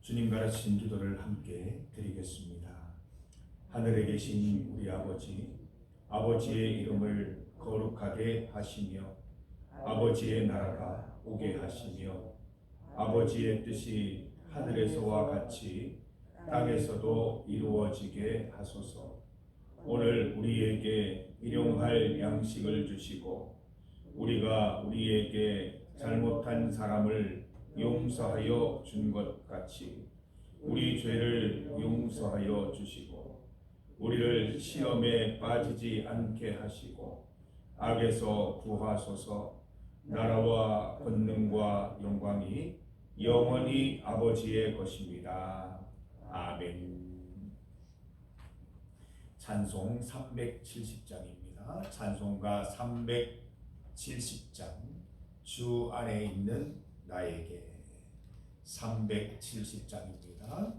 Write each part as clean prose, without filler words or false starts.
주님 가르친 기도를 함께 드리겠습니다. 하늘에 계신 우리 아버지, 아버지의 이름을 거룩하게 하시며 아버지의 나라가 오게 하시며 아버지의 뜻이 하늘에서와 같이 땅에서도 이루어지게 하소서. 오늘 우리에게 일용할 양식을 주시고 우리가 우리에게 잘못한 사람을 용서하여 준 것 같이 우리 죄를 용서하여 주시고 우리를 시험에 빠지지 않게 하시고 악에서 구하소서. 나라와 권능과 영광이 영원히 아버지의 것입니다. 아멘. 찬송 370장입니다. 찬송가 370장 주 안에 있는 나에게 370장입니다.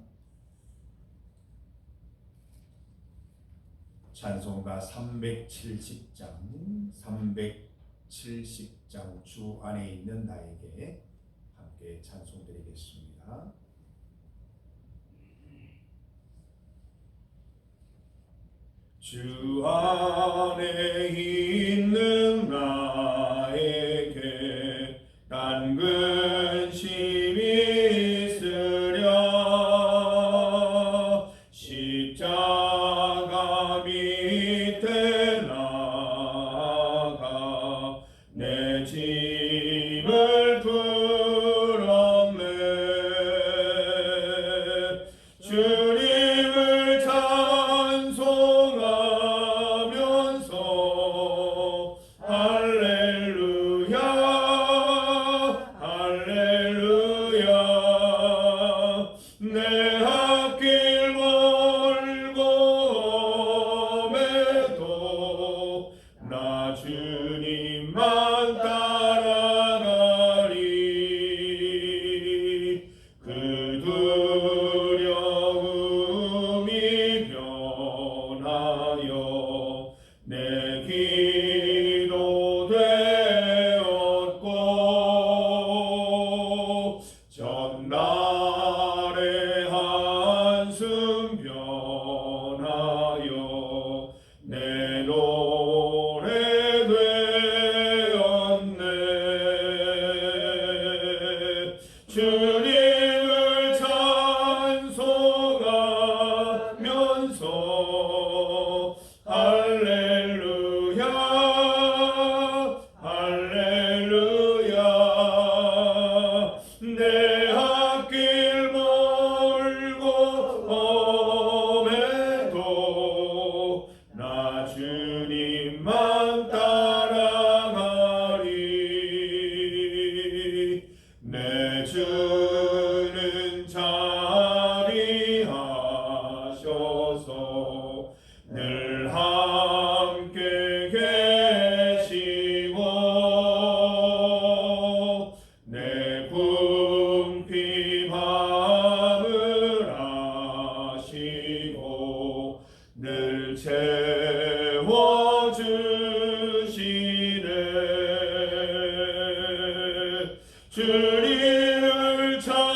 찬송가 370장 주 안에 있는 나에게 함께 찬송드리겠습니다. 주 안에 있는 나에게 난 근심이 있으랴. 십자가 밑에 나가 내 짐을 풀었네. 주님을 찬송하면서 할렐루야 할렐루야. 내 앞길 멀고 험해도 나 주님만 따라가리. 그 두려움이 변하여 내 기도 되었고 전날의 한숨 변하여 내 노래 되었네. 주님을 찬송하면서 할렐루야 할렐루야. 내 앞길 멀고 험해도 나 주님만 따라가리. 내 주는 자리하셔서 늘 함께 계시고 내 궁핍함을 아시고 늘 채워주시네. 주님을 찬송하면서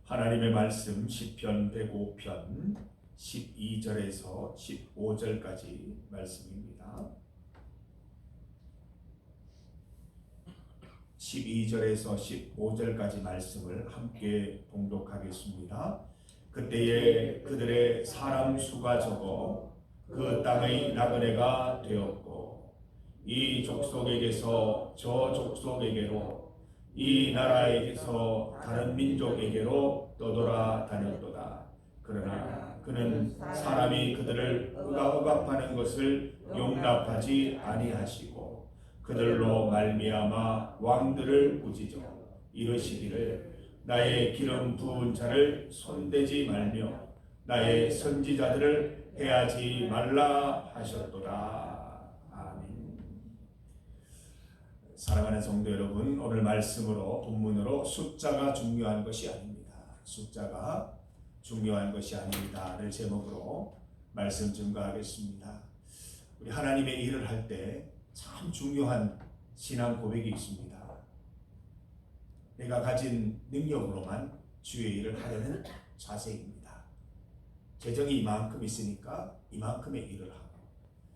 하나님의 말씀 시편 105편 12절에서 15절까지 말씀입니다. 12절에서 15절까지 말씀을 함께 봉독하겠습니다. 그때에 그들의 사람 수가 적어 그 땅의 나그네가 되었고 이 족속에게서 저 족속에게로 이 나라에게서 다른 민족에게로 떠돌아 다녔도다. 그러나 그는 사람이 그들을 억압하는 것을 용납하지 아니하시고 그들로 말미암아 왕들을 꾸짖어 이르시기를 나의 기름 부은 자를 손대지 말며 나의 선지자들을 해하지 말라 하셨도다. 아멘. 사랑하는 성도 여러분, 오늘 말씀으로 본문으로 숫자가 중요한 것이 아닙니다. 숫자가 중요한 것이 아닙니다를 제목으로 말씀 증거하겠습니다. 우리 하나님의 일을 할 때 참 중요한 신앙 고백이 있습니다. 내가 가진 능력으로만 주의 일을 하려는 자세입니다. 재정이 이만큼 있으니까 이만큼의 일을 하고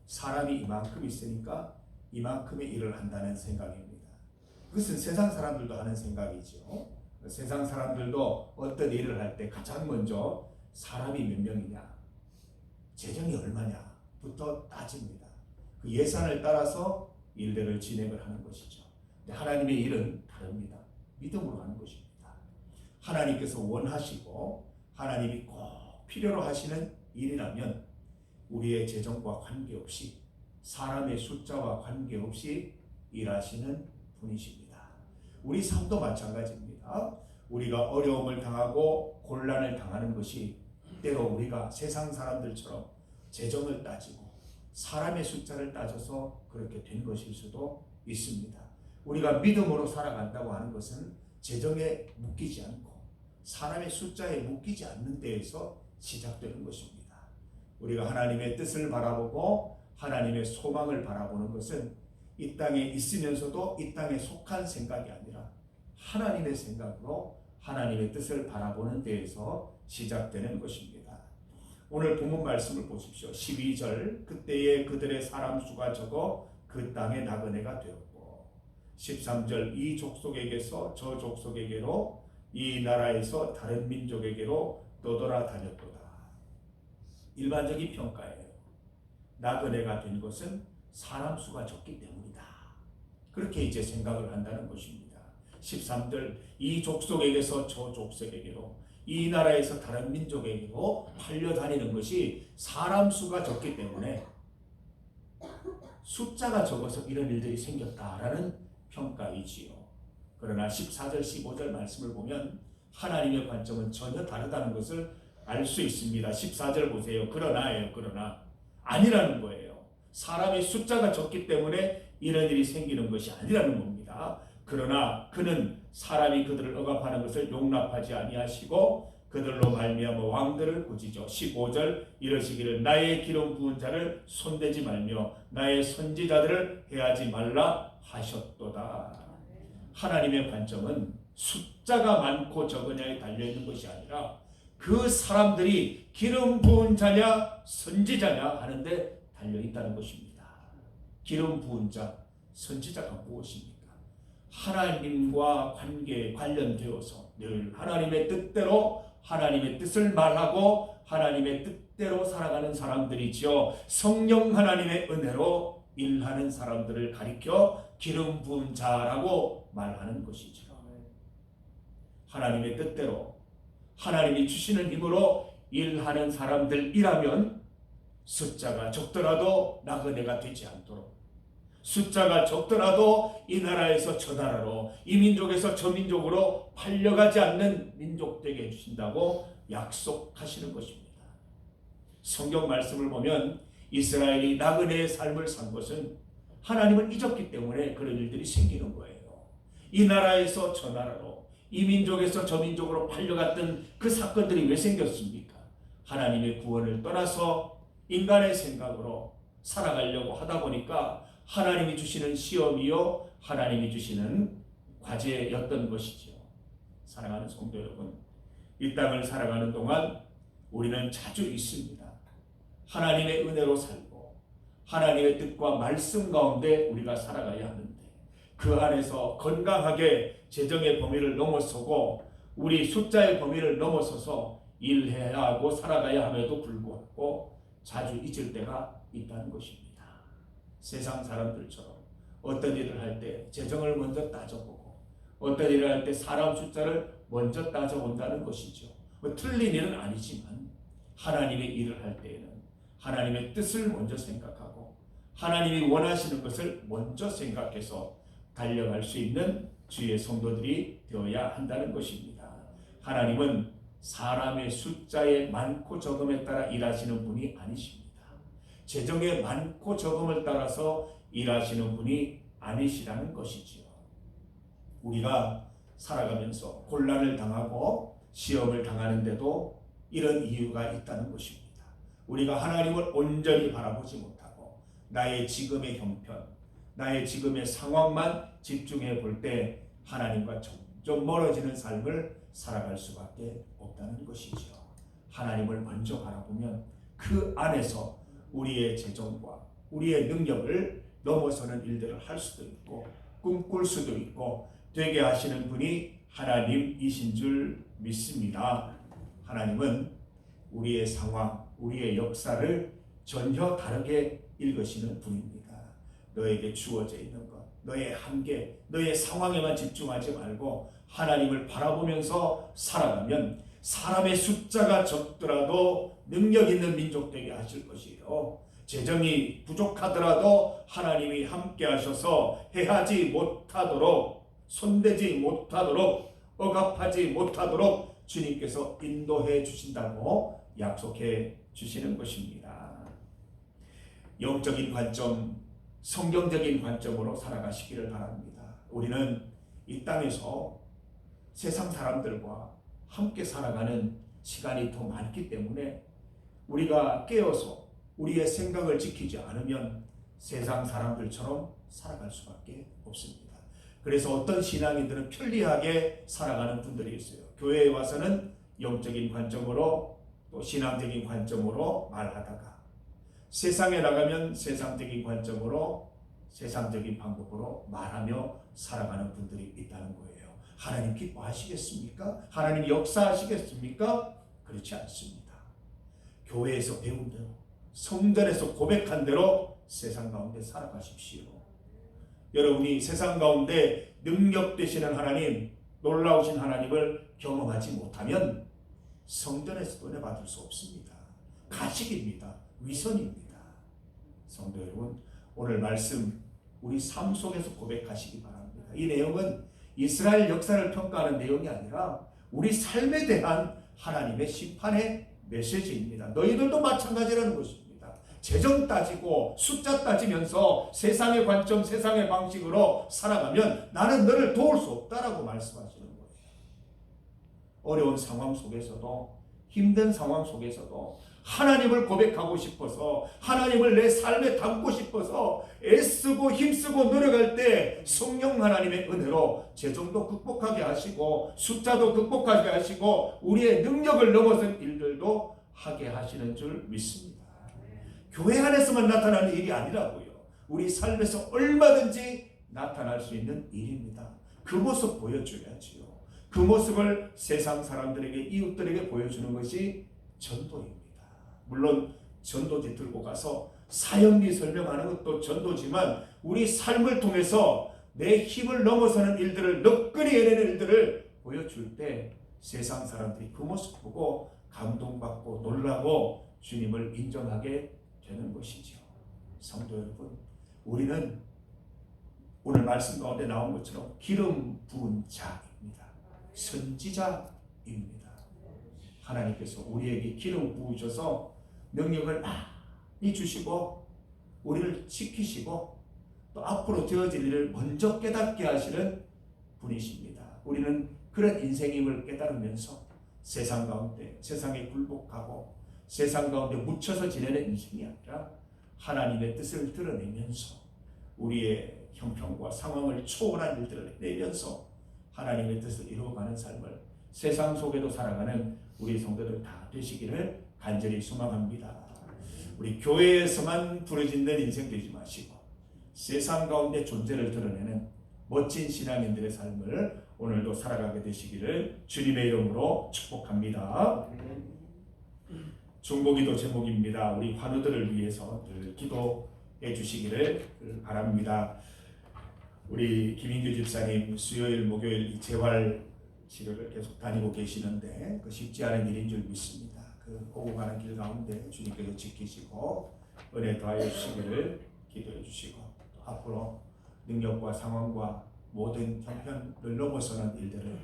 사람이 이만큼 있으니까 이만큼의 일을 한다는 생각입니다. 그것은 세상 사람들도 하는 생각이죠. 세상 사람들도 어떤 일을 할 때 가장 먼저 사람이 몇 명이냐, 재정이 얼마냐부터 따집니다. 그 예산을 따라서 일들을 진행을 하는 것이죠. 근데 하나님의 일은 다릅니다. 믿음으로 하는 것입니다. 하나님께서 원하시고 하나님이 꼭 필요로 하시는 일이라면 우리의 재정과 관계없이 사람의 숫자와 관계없이 일하시는 분이십니다. 우리 삶도 마찬가지입니다. 우리가 어려움을 당하고 곤란을 당하는 것이 때로 우리가 세상 사람들처럼 재정을 따지고 사람의 숫자를 따져서 그렇게 된 것일 수도 있습니다. 우리가 믿음으로 살아간다고 하는 것은 재정에 묶이지 않고 사람의 숫자에 묶이지 않는 데에서 시작되는 것입니다. 우리가 하나님의 뜻을 바라보고 하나님의 소망을 바라보는 것은 이 땅에 있으면서도 이 땅에 속한 생각이 아니라 하나님의 생각으로 하나님의 뜻을 바라보는 데에서 시작되는 것입니다. 오늘 본문 말씀을 보십시오. 12절 그때에 그들의 사람 수가 적어 그 땅의 나그네가 되었고 13절 이 족속에게서 저 족속에게로 이 나라에서 다른 민족에게로 떠돌아 다녔도다. 일반적인 평가예요. 나그네가 된 것은 사람 수가 적기 때문이다. 그렇게 이제 생각을 한다는 것입니다. 13절 이 족속에게서 저 족속에게로 이 나라에서 다른 민족에게로 팔려다니는 것이 사람 수가 적기 때문에 숫자가 적어서 이런 일들이 생겼다라는 평가이지요. 그러나 14절 15절 말씀을 보면 하나님의 관점은 전혀 다르다는 것을 알 수 있습니다. 14절 보세요. 그러나 아니라는 거예요. 사람의 숫자가 적기 때문에 이런 일이 생기는 것이 아니라는 겁니다. 그러나 그는 사람이 그들을 억압하는 것을 용납하지 아니하시고 그들로 말미암아 왕들을 꾸짖어 15절 이러시기를 나의 기름 부은 자를 손대지 말며 나의 선지자들을 해하지 말라 하셨도다. 하나님의 관점은 숫자가 많고 적으냐에 달려있는 것이 아니라 그 사람들이 기름 부은 자냐 선지자냐 하는데 달려있다는 것입니다. 기름 부은 자, 선지자가 무엇입니까? 하나님과 관계에 관련되어서 늘 하나님의 뜻대로 하나님의 뜻을 말하고 하나님의 뜻대로 살아가는 사람들이지요. 성령 하나님의 은혜로 일하는 사람들을 가리켜 기름 부은 자라고 말하는 것이죠. 하나님의 뜻대로 하나님이 주시는 힘으로 일하는 사람들이라면 숫자가 적더라도 나그네가 되지 않도록 숫자가 적더라도 이 나라에서 저 나라로 이 민족에서 저 민족으로 팔려가지 않는 민족 되게 해주신다고 약속하시는 것입니다. 성경 말씀을 보면 이스라엘이 나그네의 삶을 산 것은 하나님을 잊었기 때문에 그런 일들이 생기는 거예요. 이 나라에서 저 나라로 이 민족에서 저 민족으로 팔려갔던 그 사건들이 왜 생겼습니까? 하나님의 구원을 떠나서 인간의 생각으로 살아가려고 하다 보니까 하나님이 주시는 시험이요 하나님이 주시는 과제였던 것이죠. 사랑하는 성도 여러분, 이 땅을 살아가는 동안 우리는 자주 있습니다. 하나님의 은혜로 살고 하나님의 뜻과 말씀 가운데 우리가 살아가야 하는데 그 안에서 건강하게 재정의 범위를 넘어서고 우리 숫자의 범위를 넘어서서 일해야 하고 살아가야 함에도 불구하고 자주 잊을 때가 있다는 것입니다. 세상 사람들처럼 어떤 일을 할 때 재정을 먼저 따져보고 어떤 일을 할 때 사람 숫자를 먼저 따져본다는 것이죠. 틀린 일은 아니지만 하나님의 일을 할 때에는 하나님의 뜻을 먼저 생각하고 하나님이 원하시는 것을 먼저 생각해서 달려갈 수 있는 주의 성도들이 되어야 한다는 것입니다. 하나님은 사람의 숫자의 많고 적음에 따라 일하시는 분이 아니십니다. 재정의 많고 적음을 따라서 일하시는 분이 아니시라는 것이지요. 우리가 살아가면서 곤란을 당하고 시험을 당하는데도 이런 이유가 있다는 것입니다. 우리가 하나님을 온전히 바라보지 못하고 나의 지금의 형편, 나의 지금의 상황만 집중해 볼 때 하나님과 점점 멀어지는 삶을 살아갈 수밖에 없다는 것이죠. 하나님을 먼저 바라보면 그 안에서 우리의 재정과 우리의 능력을 넘어서는 일들을 할 수도 있고 꿈꿀 수도 있고 되게 하시는 분이 하나님이신 줄 믿습니다. 하나님은 우리의 상황, 우리의 역사를 전혀 다르게 읽으시는 분입니다. 너에게 주어져 있는 것, 너의 한계, 너의 상황에만 집중하지 말고 하나님을 바라보면서 살아가면 사람의 숫자가 적더라도 능력 있는 민족 되게 하실 것이요. 재정이 부족하더라도 하나님이 함께 하셔서 해하지 못하도록, 손대지 못하도록, 억압하지 못하도록 주님께서 인도해 주신다고 약속해 주시는 것입니다. 영적인 관점, 성경적인 관점으로 살아가시기를 바랍니다. 우리는 이 땅에서 세상 사람들과 함께 살아가는 시간이 더 많기 때문에 우리가 깨어서 우리의 생각을 지키지 않으면 세상 사람들처럼 살아갈 수밖에 없습니다. 그래서 어떤 신앙인들은 편리하게 살아가는 분들이 있어요. 교회에 와서는 영적인 관점으로 또 신앙적인 관점으로 말하다가 세상에 나가면 세상적인 관점으로 세상적인 방법으로 말하며 살아가는 분들이 있다는 거예요. 하나님 기뻐하시겠습니까? 하나님 역사하시겠습니까? 그렇지 않습니다. 교회에서 배운 대로, 성전에서 고백한 대로 세상 가운데 살아가십시오. 여러분이 세상 가운데 능력 되시는 하나님, 놀라우신 하나님을 경험하지 못하면 성전에서도 은혜 받을 수 없습니다. 가식입니다. 위선입니다. 성도 여러분, 오늘 말씀 우리 삶 속에서 고백하시기 바랍니다. 이 내용은 이스라엘 역사를 평가하는 내용이 아니라 우리 삶에 대한 하나님의 심판의 메시지입니다. 너희들도 마찬가지라는 것입니다. 재정 따지고 숫자 따지면서 세상의 관점, 세상의 방식으로 살아가면 나는 너를 도울 수 없다라고 말씀하시는 거예요. 어려운 상황 속에서도, 힘든 상황 속에서도 하나님을 고백하고 싶어서, 하나님을 내 삶에 담고 싶어서 애쓰고 힘쓰고 노력할 때 성령 하나님의 은혜로 재정도 극복하게 하시고 숫자도 극복하게 하시고 우리의 능력을 넘어선 일들도 하게 하시는 줄 믿습니다. 교회 안에서만 나타나는 일이 아니라고요. 우리 삶에서 얼마든지 나타날 수 있는 일입니다. 그 모습 보여줘야지요. 그 모습을 세상 사람들에게, 이웃들에게 보여주는 것이 전도입니다. 물론 전도지 들고 가서 사역리 설명하는 것도 전도지만 우리 삶을 통해서 내 힘을 넘어서는 일들을, 너끈히 해내는 일들을 보여줄 때 세상 사람들이 그 모습 보고 감동받고 놀라고 주님을 인정하게 되는 것이죠. 성도 여러분, 우리는 오늘 말씀 가운데 나온 것처럼 기름 부은 자입니다. 선지자입니다. 하나님께서 우리에게 기름 부으셔서 능력을 많이 주시고 우리를 지키시고 또 앞으로 되어질 일을 먼저 깨닫게 하시는 분이십니다. 우리는 그런 인생임을 깨달으면서 세상 가운데, 세상에 굴복하고 세상 가운데 묻혀서 지내는 인생이 아니라 하나님의 뜻을 드러내면서 우리의 형편과 상황을 초월한 일들을 내면서 하나님의 뜻을 이루어가는 삶을 세상 속에도 살아가는 우리 성도들 다 되시기를 간절히 소망합니다. 우리 교회에서만 부르짖는 인생 되지 마시고 세상 가운데 존재를 드러내는 멋진 신앙인들의 삶을 오늘도 살아가게 되시기를 주님의 이름으로 축복합니다. 중보기도 제목입니다. 우리 환우들을 위해서 늘 기도해 주시기를 바랍니다. 우리 김인규 집사님 수요일 목요일 재활 치료를 계속 다니고 계시는데 쉽지 않은 일인 줄 믿습니다. 오고 가는 길 가운데 주님께서 지키시고 은혜 더하여 주시기를 기도해 주시고 또 앞으로 능력과 상황과 모든 형편을 넘어서는 일들을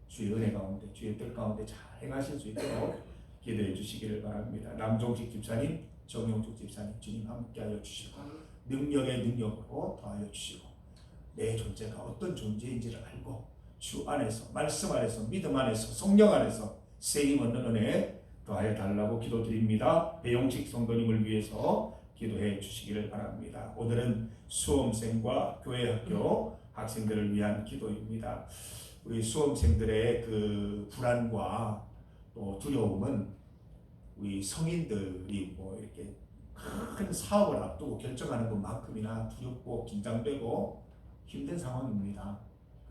주의 은혜 가운데 주의 뜻 가운데 잘 행하실 수 있도록 기도해 주시기를 바랍니다. 남종식 집사님, 정용숙 집사님 주님 함께하여 주시고 능력의 능력으로 더하여 주시고 내 존재가 어떤 존재인지를 알고 주 안에서 말씀 안에서 믿음 안에서 성령 안에서 세임 얻는 은혜 더하여 달라고 기도드립니다. 배용식 성도님을 위해서 기도해 주시기를 바랍니다. 오늘은 수험생과 교회학교 학생들을 위한 기도입니다. 우리 수험생들의 그 불안과 또 두려움은 우리 성인들이 이렇게 큰 사업을 앞두고 결정하는 것만큼이나 두렵고 긴장되고 힘든 상황입니다.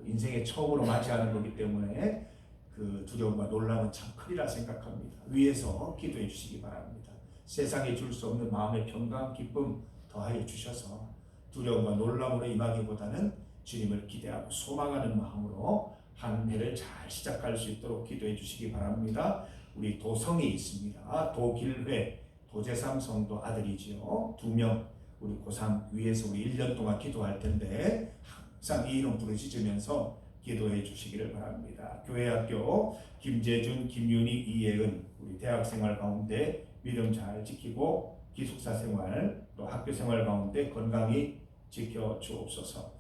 인생의 처음으로 맞이하는 거기 때문에 그 두려움과 놀람은 참 크리라 생각합니다. 위에서 기도해 주시기 바랍니다. 세상에 줄 수 없는 마음의 평강, 기쁨 더하여 주셔서 두려움과 놀람으로 임하기보다는 주님을 기대하고 소망하는 마음으로 한 해를 잘 시작할 수 있도록 기도해 주시기 바랍니다. 우리 도성이 있습니다. 도길회, 도재삼 성도 아들이지요. 2명 우리 고3 위에서 우리 1년 동안 기도할 텐데 항상 이 이름 부르짖으면서 기도해 주시기를 바랍니다. 교회학교 김재준, 김윤희, 이예은 우리 대학생활 가운데 믿음 잘 지키고 기숙사 생활 또 학교 생활 가운데 건강히 지켜 주옵소서.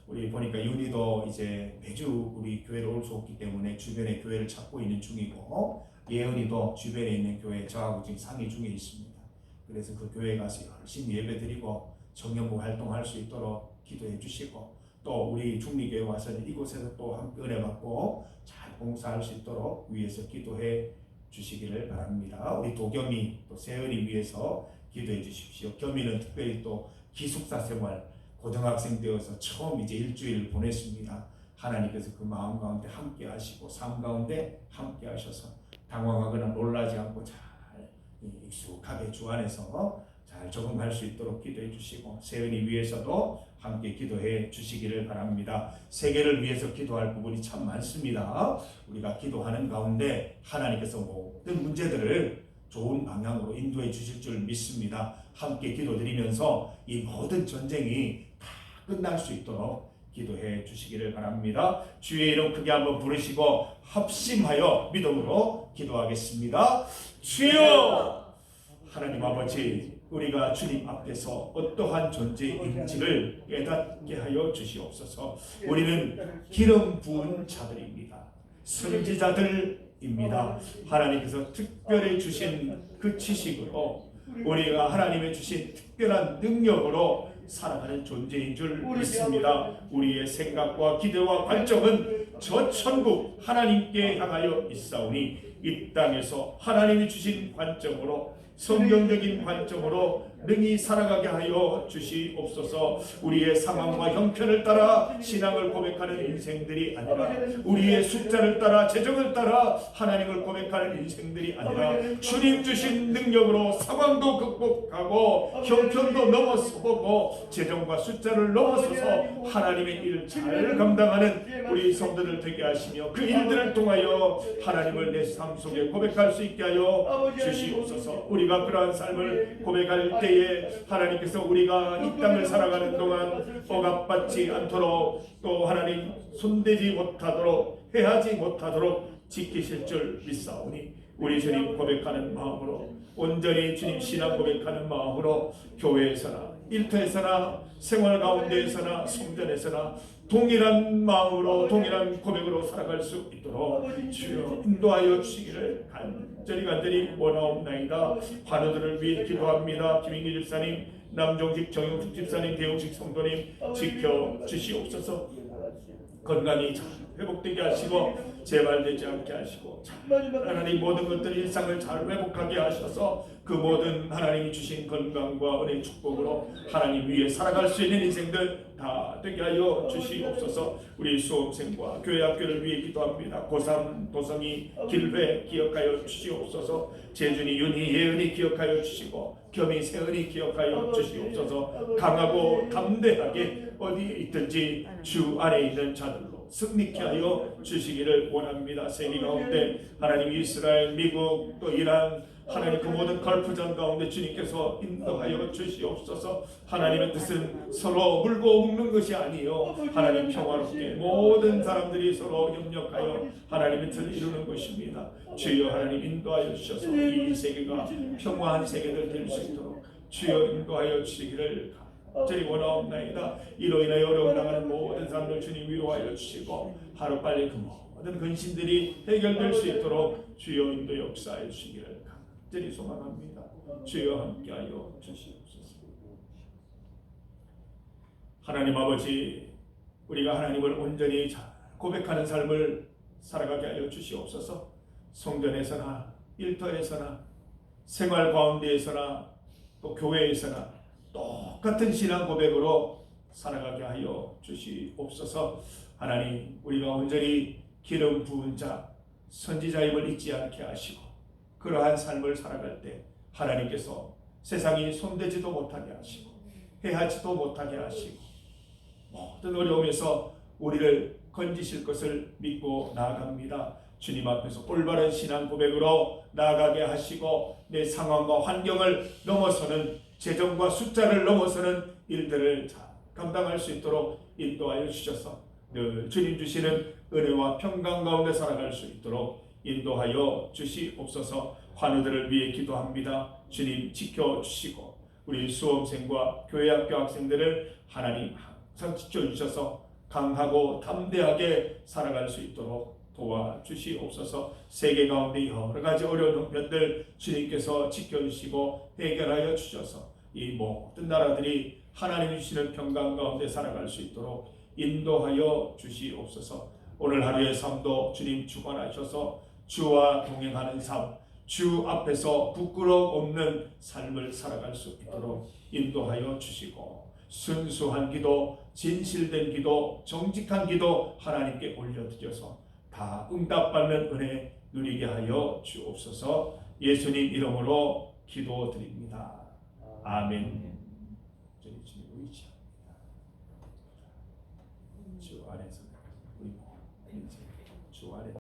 우리 보니까 윤희도 이제 매주 우리 교회로 올 수 없기 때문에 주변에 교회를 찾고 있는 중이고 예은이도 주변에 있는 교회 저하고 지금 상의 중에 있습니다. 그래서 그 교회에 가서 열심히 예배드리고 청년부 활동할 수 있도록 기도해 주시고 또 우리 중리교회 와서 이곳에서 또 함께 은혜 받고 잘 봉사할 수 있도록 위에서 기도해 주시기를 바랍니다. 우리 도겸이 또 세은이 위해서 기도해 주십시오. 겸이는 특별히 또 기숙사 생활 고등학생 되어서 처음 이제 일주일 보냈습니다. 하나님께서 그 마음 가운데 함께 하시고 삶 가운데 함께 하셔서 당황하거나 놀라지 않고 잘 익숙하게 주 안에서 잘 적응할 수 있도록 기도해 주시고 세은이 위해서도 함께 기도해 주시기를 바랍니다. 세계를 위해서 기도할 부분이 참 많습니다. 우리가 기도하는 가운데 하나님께서 모든 문제들을 좋은 방향으로 인도해 주실 줄 믿습니다. 함께 기도드리면서 이 모든 전쟁이 다 끝날 수 있도록 기도해 주시기를 바랍니다. 주의 이름 크게 한번 부르시고 합심하여 믿음으로 기도하겠습니다. 주여! 하나님 아버지, 우리가 주님 앞에서 어떠한 존재인지를 깨닫게 하여 주시옵소서. 우리는 기름 부은 자들입니다. 선지자들입니다. 하나님께서 특별히 주신 그 지식으로 우리가 하나님의 주신 특별한 능력으로 살아가는 존재인 줄 믿습니다. 우리의 생각과 기대와 관점은 저 천국 하나님께 향하여 있사오니 이 땅에서 하나님이 주신 관점으로 성경적인 관점으로 능히 살아가게 하여 주시옵소서. 우리의 상황과 형편을 따라 신앙을 고백하는 인생들이 아니라 우리의 숫자를 따라 재정을 따라 하나님을 고백하는 인생들이 아니라 주님 주신 능력으로 상황도 극복하고 형편도 넘어서 보고 재정과 숫자를 넘어서서 하나님의 일을 잘 감당하는 우리 성도들 되게 하시며 그 일들을 통하여 하나님을 내 삶 속에 고백할 수 있게 하여 주시옵소서. 우리가 그러한 삶을 고백할 때에 하나님께서 우리가 이 땅을 살아가는 동안 억압받지 않도록 또 하나님 손대지 못하도록 해하지 못하도록 지키실 줄 믿사오니 우리 주님 고백하는 마음으로 온전히 주님 신앙 고백하는 마음으로 교회에서나 일터에서나 생활 가운데에서나 성전에서나 동일한 마음으로 동일한 고백으로 살아갈 수 있도록 주여 인도하여 주시기를 간절히 원하옵나이다. 환우들을 위해 기도합니다. 김인기 집사님, 남종식, 정용숙 집사님, 대용식 성도님 지켜 주시옵소서. 건강이 잘 회복되게 하시고 재발되지 않게 하시고 하나님 모든 것들이 일상을 잘 회복하게 하셔서 그 모든 하나님이 주신 건강과 은혜의 축복으로 하나님 위에 살아갈 수 있는 인생들 다 되게 하여 주시옵소서. 우리 수험생과 교회 학교를 위해 기도합니다. 고3 도성이 길회 기억하여 주시옵소서. 재준이 윤희 예은이 기억하여 주시고 겸이 세은이 기억하여 주시옵소서. 강하고 담대하게 어디에 있든지 주 안에 있는 자들로 승리케 하여 주시기를 원합니다. 세계 가운데 하나님 이스라엘, 미국 또 이란 하나님 그 모든 걸프전 가운데 주님께서 인도하여 주시옵소서. 하나님의 뜻은 서로 물고 묶는 것이 아니요 하나님 평화롭게 모든 사람들이 서로 협력하여 하나님의 뜻을 이루는 것입니다. 주여 하나님 인도하여 주셔서 이 세계가 평화한 세계들 될 수 있도록 주여 인도하여 주시기를 저희 원하옵나이다. 이로 인하여 어려움 당하는 모든 사람들 주님 위로하여 주시고 하루빨리 그 모든 근심들이 해결될 수 있도록 주여 인도 역사해 주시기를 간절히 소망합니다. 주여 함께하여 주시옵소서. 하나님 아버지, 우리가 하나님을 온전히 잘 고백하는 삶을 살아가게 하여 주시옵소서. 성전에서나 일터에서나 생활 가운데에서나 또 교회에서나 똑같은 신앙 고백으로 살아가게 하여 주시옵소서. 하나님, 우리가 온전히 기름 부은 자 선지자임을 잊지 않게 하시고 그러한 삶을 살아갈 때 하나님께서 세상이 손대지도 못하게 하시고 해하지도 못하게 하시고 모든 어려움에서 우리를 건지실 것을 믿고 나아갑니다. 주님 앞에서 올바른 신앙 고백으로 나아가게 하시고 내 상황과 환경을 넘어서는 재정과 숫자를 넘어서는 일들을 잘 감당할 수 있도록 인도하여 주셔서 늘 주님 주시는 은혜와 평강 가운데 살아갈 수 있도록 인도하여 주시옵소서. 환우들을 위해 기도합니다. 주님 지켜주시고 우리 수험생과 교회학교 학생들을 하나님 항상 지켜주셔서 강하고 담대하게 살아갈 수 있도록 도와주시옵소서. 세계 가운데 여러 가지 어려운 형편들 주님께서 지켜주시고 해결하여 주셔서 이 모든 나라들이 하나님이 주시는 평강 가운데 살아갈 수 있도록 인도하여 주시옵소서. 오늘 하루의 삶도 주님 주관하셔서 주와 동행하는 삶, 주 앞에서 부끄러움 없는 삶을 살아갈 수 있도록 인도하여 주시고 순수한 기도, 진실된 기도, 정직한 기도 하나님께 올려드려서 다 응답받는 은혜 누리게 하여 주옵소서. 예수님 이름으로 기도드립니다. 아멘. 주 안에서 우리 주 안에